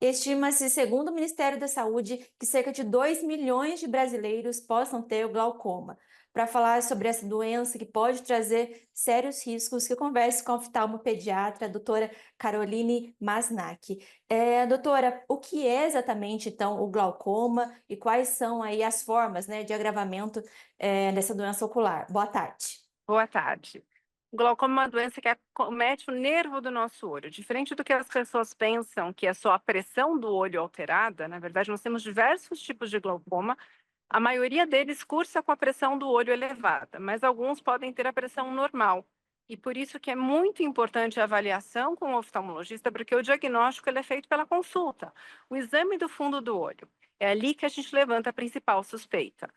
Estima-se, segundo o Ministério da Saúde, que cerca de 2 milhões de brasileiros possam ter o glaucoma. Para falar sobre essa doença que pode trazer sérios riscos, que eu converse com a oftalmopediatra, a doutora Caroline Masnak. Doutora, o que é exatamente, então, o glaucoma e quais são aí as formas, né, de agravamento, dessa doença ocular? Boa tarde. Boa tarde. O glaucoma é uma doença que acomete o nervo do nosso olho. Diferente do que as pessoas pensam, que é só a pressão do olho alterada, na verdade, nós temos diversos tipos de glaucoma. A maioria deles cursa com a pressão do olho elevada, mas alguns podem ter a pressão normal. E por isso que é muito importante a avaliação com o oftalmologista, porque o diagnóstico ele é feito pela consulta, o exame do fundo do olho. É ali que a gente levanta a principal suspeita.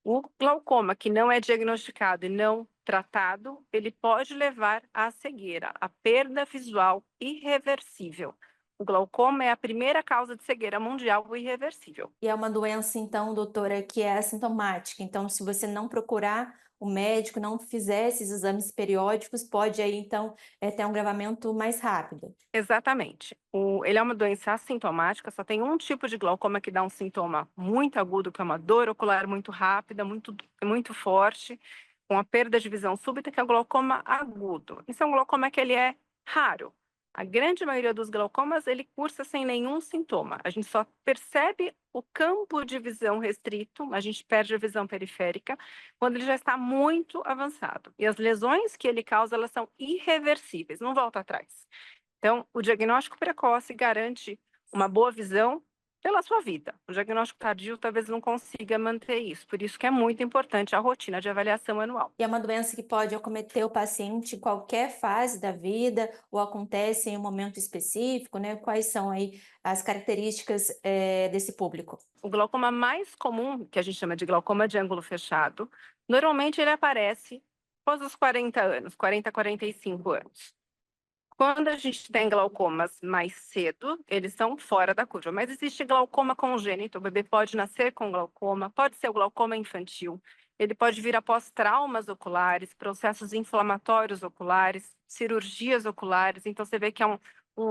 O glaucoma que não é diagnosticado e não tratado, ele pode levar à cegueira, à perda visual irreversível. O glaucoma é a primeira causa de cegueira mundial irreversível. E é uma doença, então, doutora, que é assintomática. Então, se você não procurar o médico, não fizer esses exames periódicos, pode aí, então, ter um agravamento mais rápido. Exatamente. Ele é uma doença assintomática, só tem um tipo de glaucoma que dá um sintoma muito agudo, que é uma dor ocular muito rápida, muito forte, com a perda de visão súbita, que é o glaucoma agudo. Isso é um glaucoma que ele é raro. A grande maioria dos glaucomas, ele cursa sem nenhum sintoma. A gente só percebe o campo de visão restrito, a gente perde a visão periférica, quando ele já está muito avançado. E as lesões que ele causa, elas são irreversíveis, não volta atrás. Então, o diagnóstico precoce garante uma boa visão pela sua vida. O diagnóstico tardio talvez não consiga manter isso, por isso que é muito importante a rotina de avaliação anual. E é uma doença que pode acometer o paciente em qualquer fase da vida ou acontece em um momento específico, né? Quais são aí as características, desse público? O glaucoma mais comum, que a gente chama de glaucoma de ângulo fechado, normalmente ele aparece após os 40 anos, 40 a 45 anos. Quando a gente tem glaucomas mais cedo, eles são fora da curva, mas existe glaucoma congênito, o bebê pode nascer com glaucoma, pode ser o glaucoma infantil, ele pode vir após traumas oculares, processos inflamatórios oculares, cirurgias oculares, então você vê que é um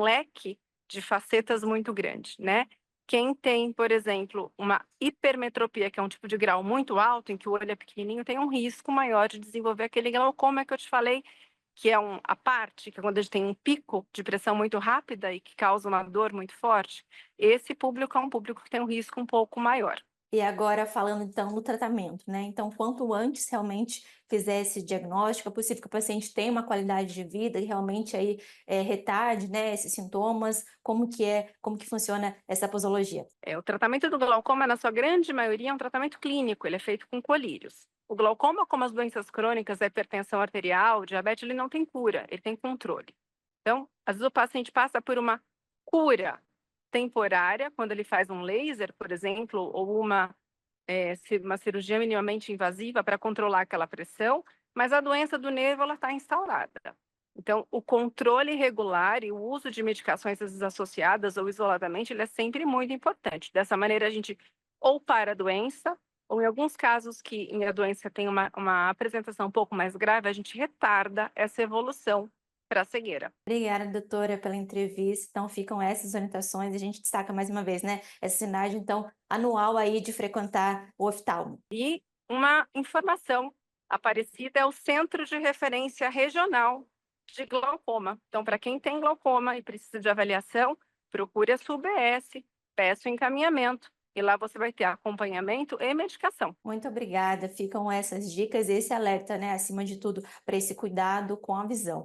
leque de facetas muito grande, né? Quem tem, por exemplo, uma hipermetropia, que é um tipo de grau muito alto, em que o olho é pequenininho, tem um risco maior de desenvolver aquele glaucoma que eu te falei, que é a parte, que é quando a gente tem um pico de pressão muito rápida e que causa uma dor muito forte, esse público é um público que tem um risco um pouco maior. E agora falando então no tratamento, né, então quanto antes realmente fizer esse diagnóstico, é possível que o paciente tenha uma qualidade de vida e realmente aí, retarde, né, esses sintomas, como que funciona essa posologia? O tratamento do glaucoma, na sua grande maioria, é um tratamento clínico, ele é feito com colírios. O glaucoma, como as doenças crônicas, a hipertensão arterial, diabetes, ele não tem cura, ele tem controle. Então, às vezes o paciente passa por uma cura temporária, quando ele faz um laser, por exemplo, ou uma cirurgia minimamente invasiva para controlar aquela pressão, mas a doença do nervo ela está instaurada. Então, o controle regular e o uso de medicações às vezes associadas ou isoladamente, ele é sempre muito importante. Dessa maneira, a gente ou para a doença, ou em alguns casos que a doença tem uma apresentação um pouco mais grave, a gente retarda essa evolução para a cegueira. Obrigada, doutora, pela entrevista. Então, ficam essas orientações. A gente destaca mais uma vez, né? Essa sinagem, então, anual aí de frequentar o oftalmo. E uma informação: Aparecida é o Centro de Referência Regional de Glaucoma. Então, para quem tem glaucoma e precisa de avaliação, procure a sua UBS, peça o encaminhamento e lá você vai ter acompanhamento e medicação. Muito obrigada. Ficam essas dicas, esse alerta, né? Acima de tudo, para esse cuidado com a visão.